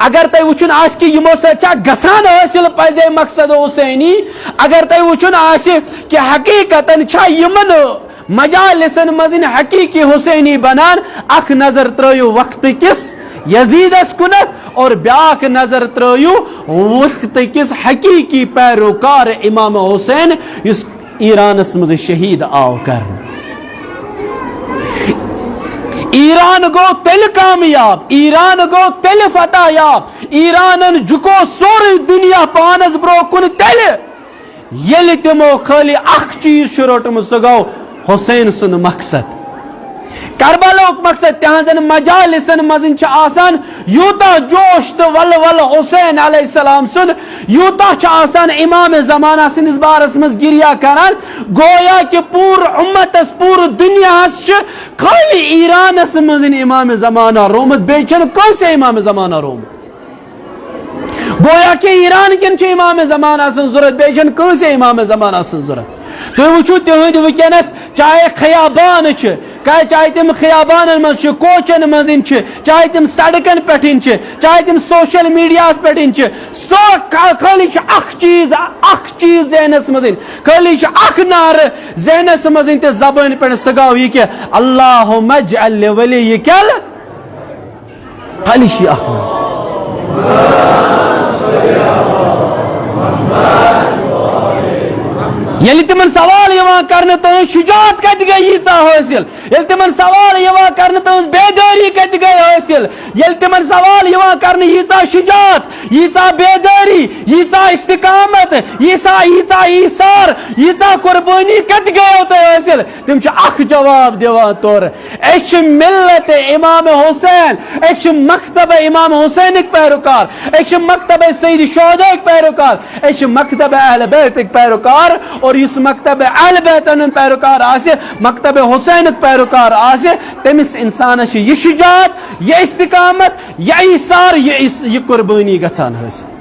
اگر تہ وچھن آس کہ یمو سچا گژھان حاصل پزے مقصد حسینی اگر تہ وچھن آس کہ حقیقتاً چھا یمن مجالسن مزن حقیقی حسینی بنان اخ نظر ترایو وقت کس یزیدس کنت اور بیاک نظر ترایو وقت کس حقیقی پیروکار امام حسین اس ایرانس مز شہید آو کرن ایران گو تیل کامیاب ایران گو تیل فتح یاب ایرانن جکو سوری دنیا پانس برو کن تیل یل تمو خالی اخ چیز روٹم سہ گو حسین سن مقصد کربلاک مقصد تہذن مجالسن مزن آسان یوتا جوش تو ول ول حسین علیہ السلام سن یوتا آسان امام زمانہ سندس بارس مز گریا کران گویا کہ پور امتس پور دنیا خالی ایرانس مزن امام زمانہ رومت بیچن کیسے امام زمانہ رومت گویا کہ ایران کن امام زمانہ سن ضرورت بیچن کیسے امام زمانہ سن ضرورت تو وچو تہند ونکس چاہے خیابان چاہے تم خیابان من کوچن مزن چاہے تم سڑکن پہ چاہے تم سوشل میڈیا پہ سو خالی اخ چیز ذہنس مزن خالی اخ نار ذہنس مزن تو زبان پہ سہ گو یہ کہ اللہم اجعل لولیک خالی اخ یل تمن سوال کرنے تہذ شجاعت کت گئی ییژہ حاصل یل تمن سوال کرنے تہذ بیداری کت گئی حاصل یل تمن سوال کرنے ییژہ شجاعت ییژہ بیداری ییژہ استقامت ییژہ ایثار ییژہ قربانی کت گئی تہ حاصل تم اخ جواب دیوان طور اچ ملت امام حسین اچ مکتب امام حسین پیروکار اچ مکتب سید شہداء پیروکار اچ مکتب اہل بیت پیروکار اور اس مکتب اہل بیت پیروکار آسے مکتب حسین پیروکار آسے تمس انسان یہ شجاعت یہ استقامت یہ ایثار یہ قربانی گژھان حاصل